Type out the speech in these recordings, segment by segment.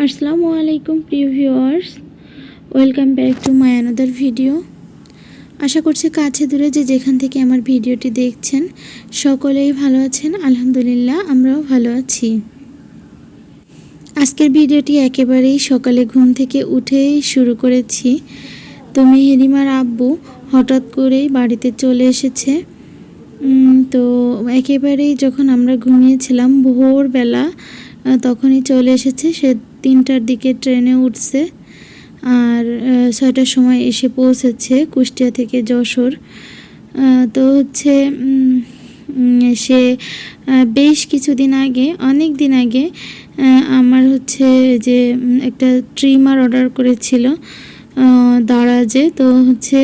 আসসালামু আলাইকুম প্রিয় viewers, welcome back to my another video. আশা করছি কাছে দূরে যে যেখান থেকে আমার ভিডিওটি দেখছেন সকলেই ভালো আছেন। আলহামদুলিল্লাহ, আমরাও ভালো আছি। আজকের ভিডিওটি একেবারেই সকালে ঘুম থেকে উঠেই শুরু করেছি। তো মেহেরিমার আব্বু হঠাৎ করেই বাড়িতে চলে এসেছে। তো একেবারেই যখন আমরা ঘুমিয়েছিলাম ভোরবেলা তখনই চলে এসেছে। সে 3টার দিকে ট্রেনে উঠছে আর 6টার সময় এসে পৌঁছেছে কুষ্টিয়া থেকে যশোর। তো হচ্ছে সে বেশ কিছুদিন আগে, অনেক দিন আগে আমার হচ্ছে যে একটা ট্রিমার অর্ডার করেছিল দারাজে। তো হচ্ছে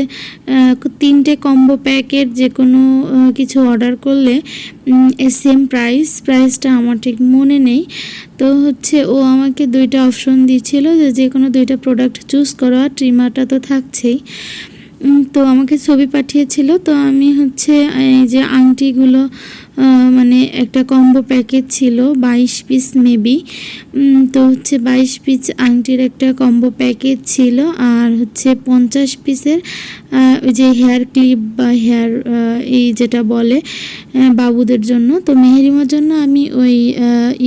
3টে কম্বো প্যাকেট যে কোনো কিছু অর্ডার করলে সেম প্রাইসটা আমার ঠিক মনে নেই। তো হচ্ছে ও আমাকে 2টা অপশন দিয়েছিল যে কোনো 2টা প্রোডাক্ট চুজ করো, আর ট্রিমারটা তো থাকছেই। তো আমাকে ছবি পাঠিয়েছিল। তো আমি হচ্ছে এই যে আংটিগুলো মানে একটা কম্বো প্যাকেট ছিল 22 পিস মেবি। তো হচ্ছে 22 পিস আংটির একটা কম্বো প্যাকেট ছিল, আর হচ্ছে 50 পিসের ওই যে হেয়ার ক্লিপ বা হেয়ার এই যেটা বলে বাবুদের জন্য। তো মেহেরিমার জন্য আমি ওই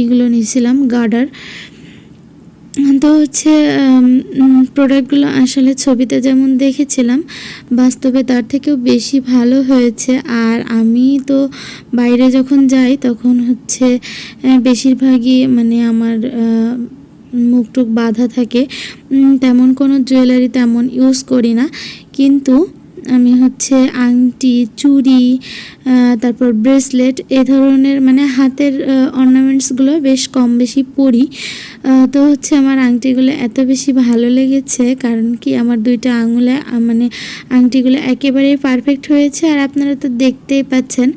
ইগুলো নিয়েছিলাম গার্ডার। তো হচ্ছে প্রোডাক্টগুলো আসলে ছবিতে যেমন দেখেছিলাম বাস্তবে তার থেকেও বেশি ভালো হয়েছে। আর আমি তো বাইরে যখন যাই তখন হচ্ছে বেশিরভাগই মানে আমার মুখ টুক বাঁধা থাকে, তেমন কোনো জুয়েলারি তেমন ইউজ করি না। কিন্তু আমি হচ্ছে আংটি, চুড়ি, তারপর ব্রেসলেট এ ধরনের মানে হাতের অর্নামেন্টসগুলো বেশ কম বেশি পরি। তো হচ্ছে আমার আংটিগুলো এত বেশি ভালো লেগেছে, কারণ কি আমার 2টা আঙুলে মানে আংটিগুলো একেবারেই পারফেক্ট হয়েছে। আর আপনারা তো দেখতেই পাচ্ছেন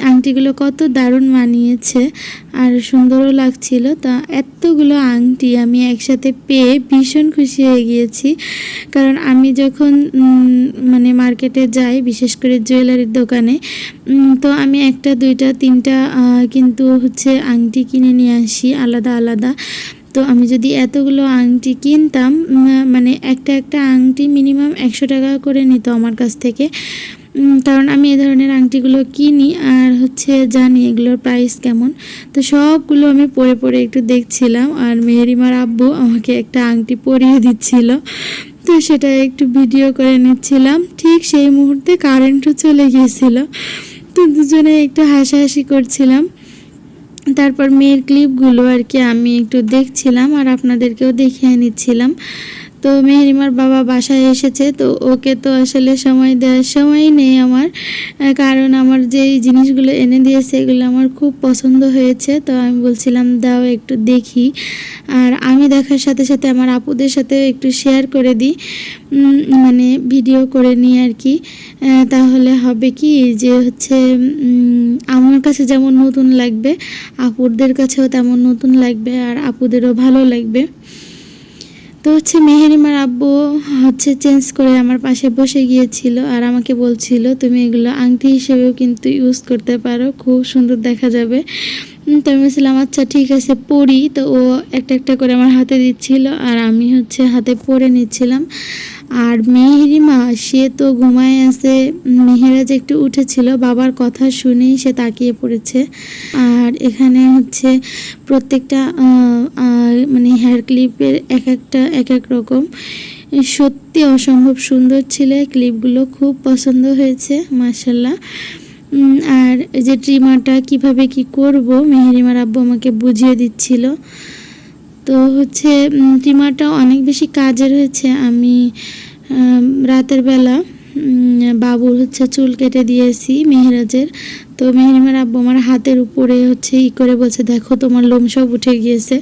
আংটিগুলো কত দারুণ মানিয়েছে আর সুন্দরও লাগছিল। তা এতগুলো আংটি আমি একসাথে পেয়ে ভীষণ খুশি হয়ে গিয়েছি। কারণ আমি যখন মানে মার্কেটে যাই, বিশেষ করে জুয়েলারির দোকানে, তো আমি 1টা 2টা 3টা কিন্তু হচ্ছে আংটি কিনে নিয়ে আসি আলাদা আলাদা। তো আমি যদি এতগুলো আংটি কিনতাম, মানে একটা আংটি মিনিমাম 100 টাকা করে নিত আমার কাছ থেকে। কারণ আমি এ ধরনের আংটিগুলো কিনি আর হচ্ছে জানি এগুলোর প্রাইস কেমন। তো সবগুলো আমি পরে একটু দেখছিলাম, আর মেহেরিমার আব্বু আমাকে একটা আংটি পরিয়ে দিচ্ছিল। তো সেটা একটু ভিডিও করে নিচ্ছিলাম। ঠিক সেই মুহূর্তে কারেন্টও চলে গিয়েছিল। তো দুজনে একটু হাসাহাসি করছিলাম। তারপর মেয়ের ক্লিপগুলো আর কি আমি একটু দেখছিলাম আর আপনাদেরকেও দেখিয়ে নিচ্ছিলাম। তো মেহেরিমার বাবা বাসায় এসেছে, তো ওকে তো আসলে সময় দেওয়ার সময় নেই আমার, কারণ আমার যেই জিনিসগুলো এনে দিয়েছে এগুলো আমার খুব পছন্দ হয়েছে। তো আমি বলছিলাম দাও একটু দেখি, আর আমি দেখার সাথে সাথে আমার আপুদের সাথে একটু শেয়ার করে দিই, মানে ভিডিও করে নিই আর কি। তাহলে হবে কি যে হচ্ছে আমার কাছে যেমন নতুন লাগবে আপুদের কাছেও তেমন নতুন লাগবে, আর আপুদেরও ভালো লাগবে। তো হচ্ছে মেহেরিমার আব্বু হচ্ছে চেঞ্জ করে আমার পাশে বসে গিয়েছিল আর আমাকে বলছিল তুমি এগুলো আংটি হিসেবেও কিন্তু ইউজ করতে পারো, খুব সুন্দর দেখা যাবে। তো আমি বলছিলাম আচ্ছা ঠিক আছে পরি। তো ও একটা করে আমার হাতে দিচ্ছিল আর আমি হচ্ছে হাতে পরে নিচ্ছিলাম। আর মেহেরিমা সে তো ঘুমায় আছে, মেহেরাজ একটু উঠেছিল, বাবার কথা শুনেই সে তাকিয়ে পড়েছে। আর এখানে হচ্ছে প্রত্যেকটা মানে হেয়ার ক্লিপের এক এক রকম, সত্যি অসম্ভব সুন্দর ছিল। ক্লিপগুলো খুব পছন্দ হয়েছে মাশাল্লাহ। আর যে ট্রিমারটা কিভাবে কি করব মেহেরিমার আব্বু আমাকে বুঝিয়ে দিচ্ছিল। তো হচ্ছে ট্রিমারটাও অনেক বেশি কাজের হয়েছে। আমি রাতের বেলা বাবুর হচ্ছে চুল কেটে দিয়েছি মেহেরাজের। তো মেহেরিমার আব্বু আমার হাতের উপরে হচ্ছে করে বলছে দেখো তোমার লোম সব উঠে গিয়েছে।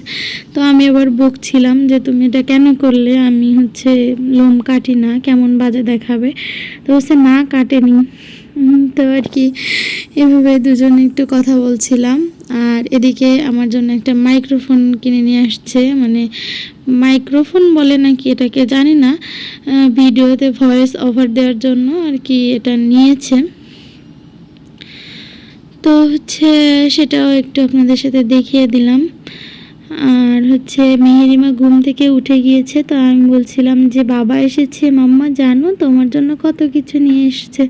তো আমি আবার বকছিলাম যে তুমি এটা কেন করলে, আমি হচ্ছে লোম কাটি না, কেমন বাজে দেখাবে। তো হচ্ছে না কাটেনি। তো আর কি এভাবে দুজনে একটু কথা বলছিলাম। আর এদিকে আমার জন্য একটা মাইক্রোফোন কিনে নিয়ে আসছে, মানে মাইক্রোফোন বলে নাকি এটাকে জানি না, ভিডিওতে ভয়েস ওভার দেওয়ার জন্য আর কি এটা নিয়েছে। তো হচ্ছে সেটাও একটু আপনাদের সাথে দেখিয়ে দিলাম। আর হচ্ছে মেহেরিমা ঘুম থেকে উঠে গিয়েছে, তো আমি বলছিলাম যে বাবা এসেছে মাম্মা, জানো তোমার জন্য কত কিছু নিয়ে এসেছে।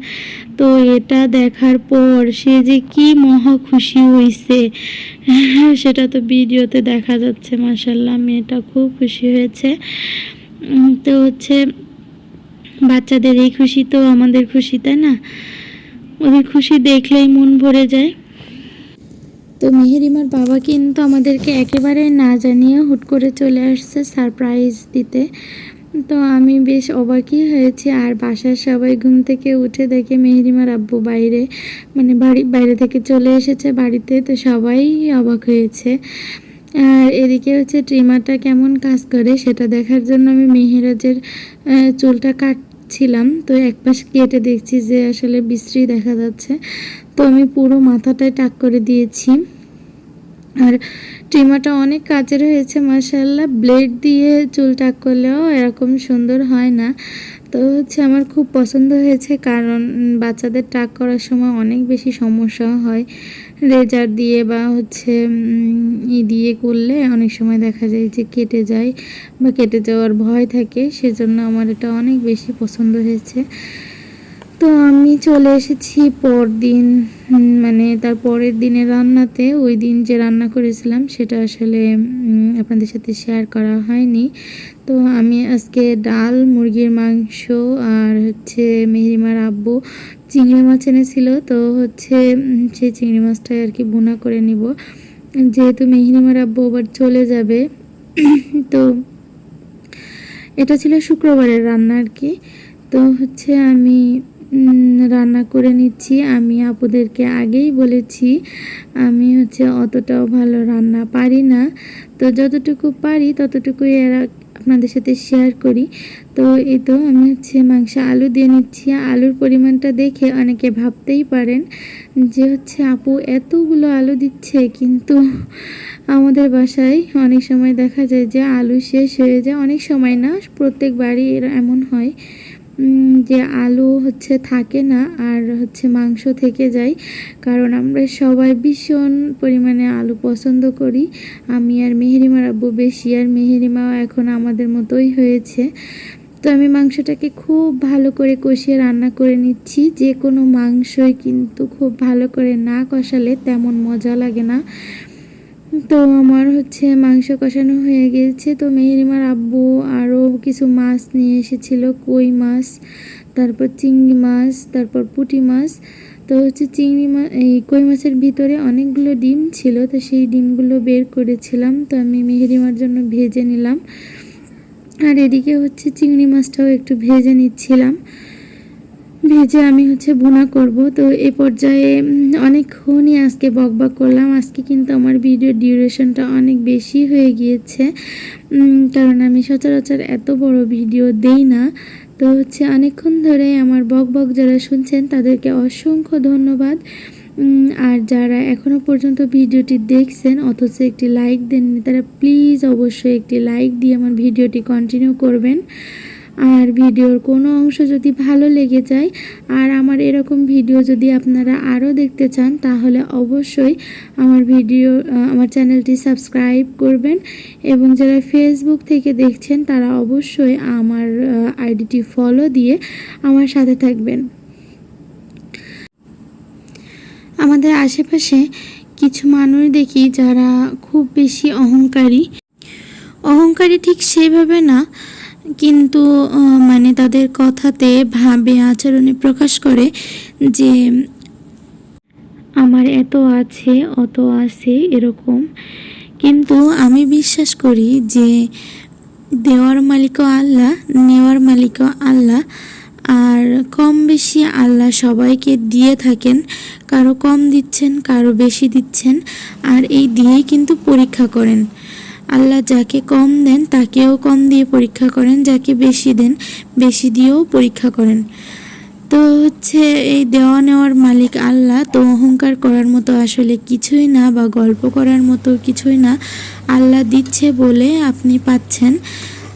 তো এটা দেখার পর সে যে কি মহা খুশি হয়েছে সেটা তো ভিডিওতে দেখা যাচ্ছে। মাশাল্লাহ, মেয়েটা খুব খুশি হয়েছে। তো হচ্ছে বাচ্চাদের এই খুশি তো আমাদের খুশি, তাই না? ওদের খুশি দেখলেই মন ভরে যায়। তো মেহেরিমার বাবা কিন্তু আমাদেরকে একেবারে না জানিয়ে হুট করে চলে আসছে সারপ্রাইজ দিতে। তো আমি বেশ অবাকই হয়েছি। আর বাসার সবাই ঘুম থেকে উঠে দেখে মেহেরিমার আব্বু বাইরে থেকে চলে এসেছে বাড়িতে। তো সবাই অবাক হয়েছে। আর এদিকে হচ্ছে ট্রিমারটা কেমন কাজ করে সেটা দেখার জন্য আমি মেহেরাজের চুলটা কাটছিলাম। তো এক পাশ কেটে দেখছি যে আসলে বিশ্রী দেখা যাচ্ছে। তো আমি পুরো মাথাটায় টাক করে দিয়েছি। আর ট্রিমারটা অনেক কাজের হয়েছে মাশাআল্লাহ। ব্লেড দিয়ে চুল টাক করলেও এরকম সুন্দর হয় না। তো হচ্ছে আমার খুব পছন্দ হয়েছে, কারণ বাচ্চাদের টাক করার সময় অনেক বেশি সমস্যা হয়। রেজার দিয়ে বা হচ্ছে দিয়ে করলে অনেক সময় দেখা যায় যে কেটে যায় বা কেটে যাওয়ার ভয় থাকে। সেজন্য আমার এটা অনেক বেশি পছন্দ হয়েছে। তো আমি চলে এসেছি পরদিন, তার পরের দিনের রান্নাতে। ওই দিন যে রান্না করেছিলাম সেটা আসলে আপনাদের সাথে শেয়ার করা হয়নি। তো আমি আজকে ডাল, মুরগির মাংস আর হচ্ছে মেহেরিমার আব্বু চিংড়ি মাছ এনেছিল। তো হচ্ছে সেই চিংড়ি মাছটাই আর কি ভুনা করে নিব, যেহেতু মেহেরিমার আব্বু আবার চলে যাবে। তো এটা ছিল শুক্রবারের রান্না আর কি। তো হচ্ছে আমি রান্না করে নিচ্ছি। আমি আপুদেরকে আগেই বলেছি আমি হচ্ছে অতটাও ভালো রান্না পারি না। তো যতটুকু পারি ততটুকুই আপনাদের সাথে শেয়ার করি। তো এই তো আমি হচ্ছে মাংস আলু দিয়ে নিচ্ছি। আলুর পরিমাণটা দেখে অনেকে ভাবতেই পারেন যে হচ্ছে আপু এতগুলো আলু দিচ্ছে, কিন্তু আমাদের বাসায় অনেক সময় দেখা যায় যে আলু শেষ হয়ে যায়। অনেক সময় না, প্রত্যেকবারই এমন হয় যে আলু হচ্ছে থাকে না আর হচ্ছে মাংস থেকে যায়। কারণ আমরা সবাই ভীষণ পরিমাণে আলু পছন্দ করি। আমি আর মেহেরিমার আব্বু বেশি, আর মেহেরিমাও এখন আমাদের মতোই হয়েছে। তো আমি মাংসটাকে খুব ভালো করে কষিয়ে রান্না করে নিচ্ছি। যে কোনো মাংসই কিন্তু খুব ভালো করে না কষালে তেমন মজা লাগে না। তো আমার হচ্ছে মাংস কষানো হয়ে গেছে। তো মেহেরিমার আব্বু আরও কিছু মাছ নিয়ে এসেছিল, কই মাছ, তারপর চিংড়ি মাছ, তারপর পুঁটি মাছ। তো হচ্ছে কই মাছের ভিতরে অনেকগুলো ডিম ছিল, তো সেই ডিমগুলো বের করেছিলাম। তো আমি মেহেরিমার জন্য ভেজে নিলাম। আর এদিকে হচ্ছে চিংড়ি মাছটাও একটু ভেজে নিচ্ছিলাম। ভেজে আমি হচ্ছে ভুনা করব। তো এই পর্যায়ে অনেকক্ষণই আজকে বকবক করলাম। আজকে কিন্তু আমার ভিডিও ডিউরেশনটা অনেক বেশি হয়ে গিয়েছে, কারণ আমি সচরাচর এত বড় ভিডিও দেই না। তো হচ্ছে অনেকক্ষণ ধরে আমার বকবক যারা শুনছেন তাদেরকে অসংখ্য ধন্যবাদ। আর যারা এখনও পর্যন্ত ভিডিওটি দেখছেন অথচ একটি লাইক দেননি, তারা প্লিজ অবশ্যই একটি লাইক দিয়ে আমার ভিডিওটি কন্টিনিউ করবেন। আর ভিডিওর কোনো অংশ যদি ভালো লেগে যায় আর আমার এরকম ভিডিও যদি আপনারা আরও দেখতে চান, তাহলে অবশ্যই আমার চ্যানেলটি সাবস্ক্রাইব করবেন। এবং যারা ফেসবুক থেকে দেখছেন তারা অবশ্যই আমার আইডিটি ফলো দিয়ে আমার সাথে থাকবেন। আমাদের আশেপাশে কিছু মানুষ দেখি যারা খুব বেশি অহংকারী ঠিক সেভাবে না, কিন্তু তাদের কথাতে ভাবে আচরণে প্রকাশ করে যে আমার এত আছে অত আছে এরকম। কিন্তু আমি বিশ্বাস করি যে দেওয়ার মালিকও আল্লাহ, নেওয়ার মালিকও আল্লাহ। আর কম বেশি আল্লাহ সবাইকে দিয়ে থাকেন। কারো কম দিচ্ছেন, কারো বেশি দিচ্ছেন। আর এই দিয়েই কিন্তু পরীক্ষা করেন। আল্লাহ যাকে কম দেন তাকেও কম দিয়ে পরীক্ষা করেন, যাকে বেশি দেন বেশি দিয়েও পরীক্ষা করেন। তো হচ্ছে এই দেওয়া নেওয়ার মালিক আল্লাহ। তো অহংকার করার মতো আসলে কিছুই না, বা গল্প করার মতো কিছুই না। আল্লাহ দিচ্ছে বলে আপনি পাচ্ছেন।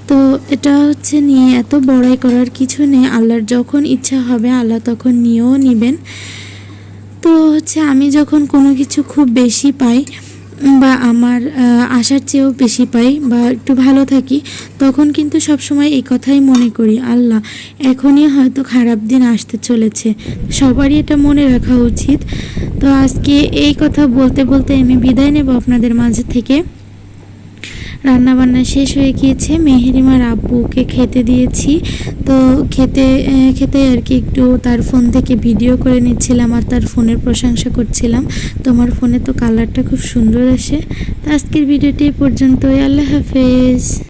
তো এটা হচ্ছে নিয়ে এত বড়াই করার কিছু নেই। আল্লাহর যখন ইচ্ছা হবে আল্লাহ তখন নিয়েও নেবেন। তো হচ্ছে আমি যখন কোনো কিছু খুব বেশি পাই বা আমার আশার চেয়েও বেশি পাই বা একটু ভালো থাকি, তখন কিন্তু সবসময় এই কথাই মনে করি, আল্লাহ এখনই হয়তো খারাপ দিন আসতে চলেছে। সবারই এটা মনে রাখা উচিত। তো আজকে এই কথা বলতে বলতে আমি বিদায় নেব আপনাদের মাঝে থেকে। রান্না বান্না শেষ হয়ে গিয়েছে, মেহেরিমার আব্বুকে খেতে দিয়েছি। তো খেতে খেতে আর কি একটু তার ফোন থেকে ভিডিও করে নিচ্ছিলাম আর তার ফোনের প্রশংসা করছিলাম। তোমার ফোনে তো কালারটা খুব সুন্দর আসে। তো আজকের ভিডিওটি এই পর্যন্তই। আল্লাহ হাফেজ।